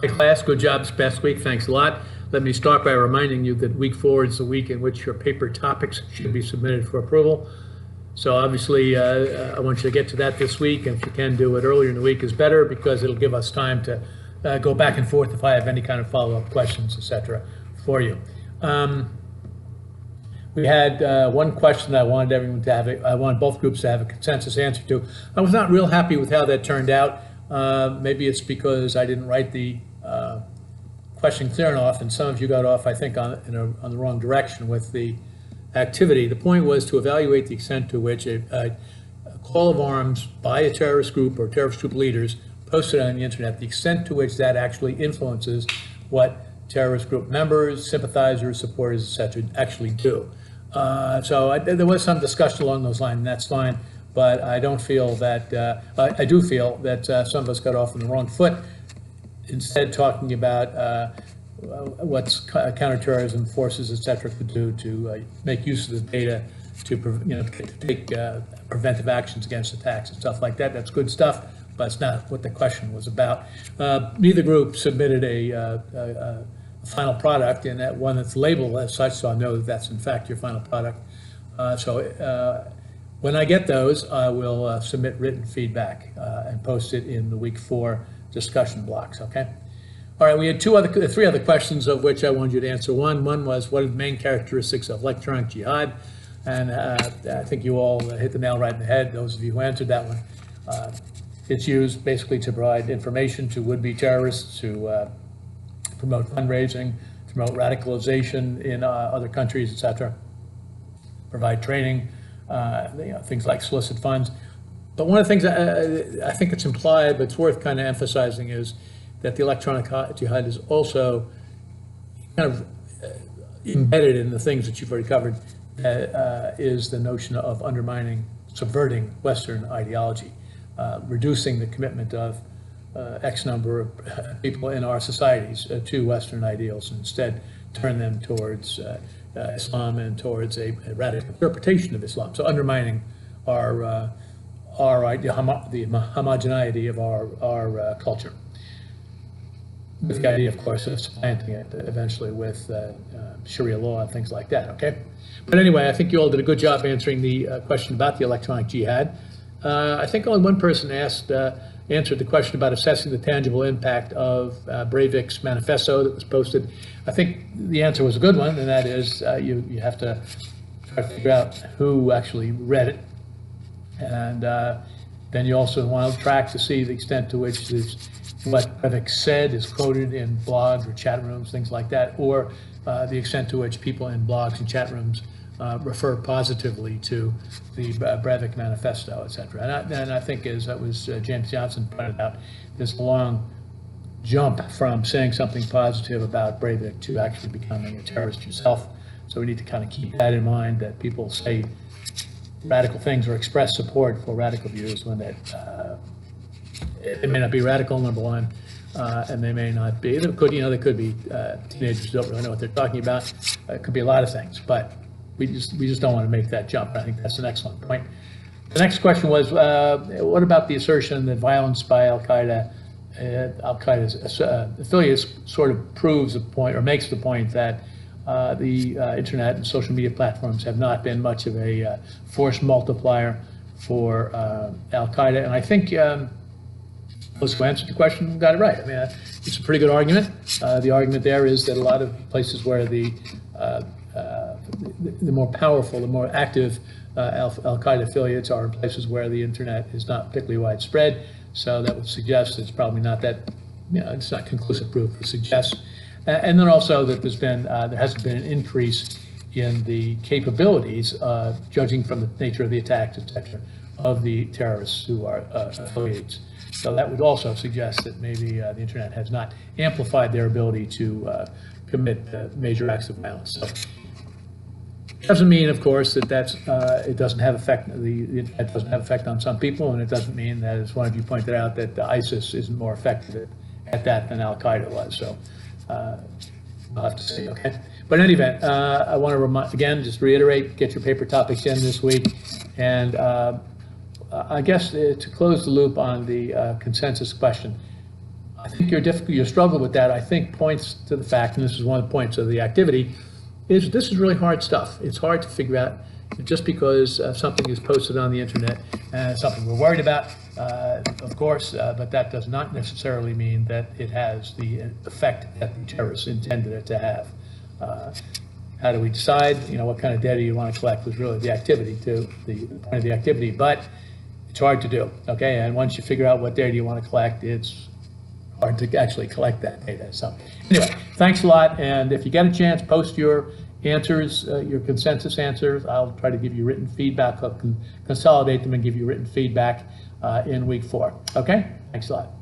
Hey class, good job this past week. Thanks a lot. Let me start by reminding you that week 4 is the week in which your paper topics should be submitted for approval. So obviously, I want you to get to that this week, and if you can do it earlier in the week is better because it'll give us time to go back and forth if I have any kind of follow-up questions, etc. for you. We had one question that I wanted everyone to have. I wanted both groups to have a consensus answer to. I was not real happy with how that turned out. Maybe it's because I didn't write the question clear enough, and some of you got off, I think, on the wrong direction with the activity. The point was to evaluate the extent to which a call of arms by a terrorist group or terrorist group leaders posted on the internet, the extent to which that actually influences what terrorist group members, sympathizers, supporters, etc. actually do. There was some discussion along those lines, and that's fine, but I don't feel that, I do feel that some of us got off on the wrong foot, instead talking about what counterterrorism forces, etc., could do to make use of the data to take preventive actions against attacks and stuff like that. That's good stuff, but it's not what the question was about. Neither group submitted a final product, and that one that's labeled as such, so I know that that's in fact your final product. When I get those, I will submit written feedback and post it in the week 4 discussion blocks, okay? All right, we had three other questions of which I wanted you to answer. One was, what are the main characteristics of electronic jihad? And I think you all hit the nail right in the head, those of you who answered that one. It's used basically to provide information to would-be terrorists, to promote fundraising, to promote radicalization in other countries, etc. Provide training, things like solicit funds. But one of the things I think it's implied, but it's worth kind of emphasizing, is that the electronic jihad is also kind of embedded in the things that you've already covered, is the notion of undermining, subverting Western ideology, reducing the commitment of X number of people in our societies to Western ideals, and instead turn them towards Islam and towards a radical interpretation of Islam. So undermining the homogeneity of our culture, with the idea, of course, of supplanting it eventually with Sharia law and things like that, okay? But anyway, I think you all did a good job answering the question about the electronic jihad. I think only one person answered the question about assessing the tangible impact of Breivik's manifesto that was posted. I think the answer was a good one, and that is you have to try to figure out who actually read it. And then you also want to track to see the extent to which what Breivik said is quoted in blogs or chat rooms, things like that, or the extent to which people in blogs and chat rooms refer positively to the Breivik manifesto, etc. And I think, as that was James Johnson pointed out, there's a long jump from saying something positive about Breivik to actually becoming a terrorist yourself. So we need to kind of keep that in mind, that people say radical things or express support for radical views when it may not be radical, number one, and they may not be. They could be teenagers who don't really know what they're talking about. It could be a lot of things, but we just don't want to make that jump. I think that's an excellent point. The next question was, what about the assertion that violence by Al-Qaeda's affiliates sort of proves the point, or makes the point, that the internet and social media platforms have not been much of a force multiplier for Al-Qaeda? And I think those who answered the question got it right. I mean, it's a pretty good argument. The argument there is that a lot of places where the more powerful, the more active Al-Qaeda affiliates are in places where the internet is not particularly widespread. So that would suggest it's probably not that, it's not conclusive proof. It suggests, and then also that there hasn't been an increase in the capabilities, judging from the nature of the attacks, etc., of the terrorists who are affiliates. So that would also suggest that maybe the internet has not amplified their ability to commit major acts of violence. So it doesn't mean, of course, that it doesn't have effect. The internet doesn't have effect on some people, and it doesn't mean that, as one of you pointed out, that ISIS isn't more effective at that than Al-Qaeda was. So I'll have to see. Okay. But in any event, I want to just reiterate, get your paper topics in this week, and I guess to close the loop on the consensus question, I think your struggle with that, I think, points to the fact, and this is one of the points of the activity, is this is really hard stuff. It's hard to figure out just because something is posted on the internet, something we're worried about, of course, but that does not necessarily mean that it has the effect that the terrorists intended it to have. How do we decide, what kind of data you want to collect was really the activity, the point of the activity, but it's hard to do, okay? And once you figure out what data you want to collect, it's hard to actually collect that data. So anyway, thanks a lot, and if you get a chance, post your answers, your consensus answers. I'll try to give you written feedback. I'll consolidate them and give you written feedback in week 4. Okay? Thanks a lot.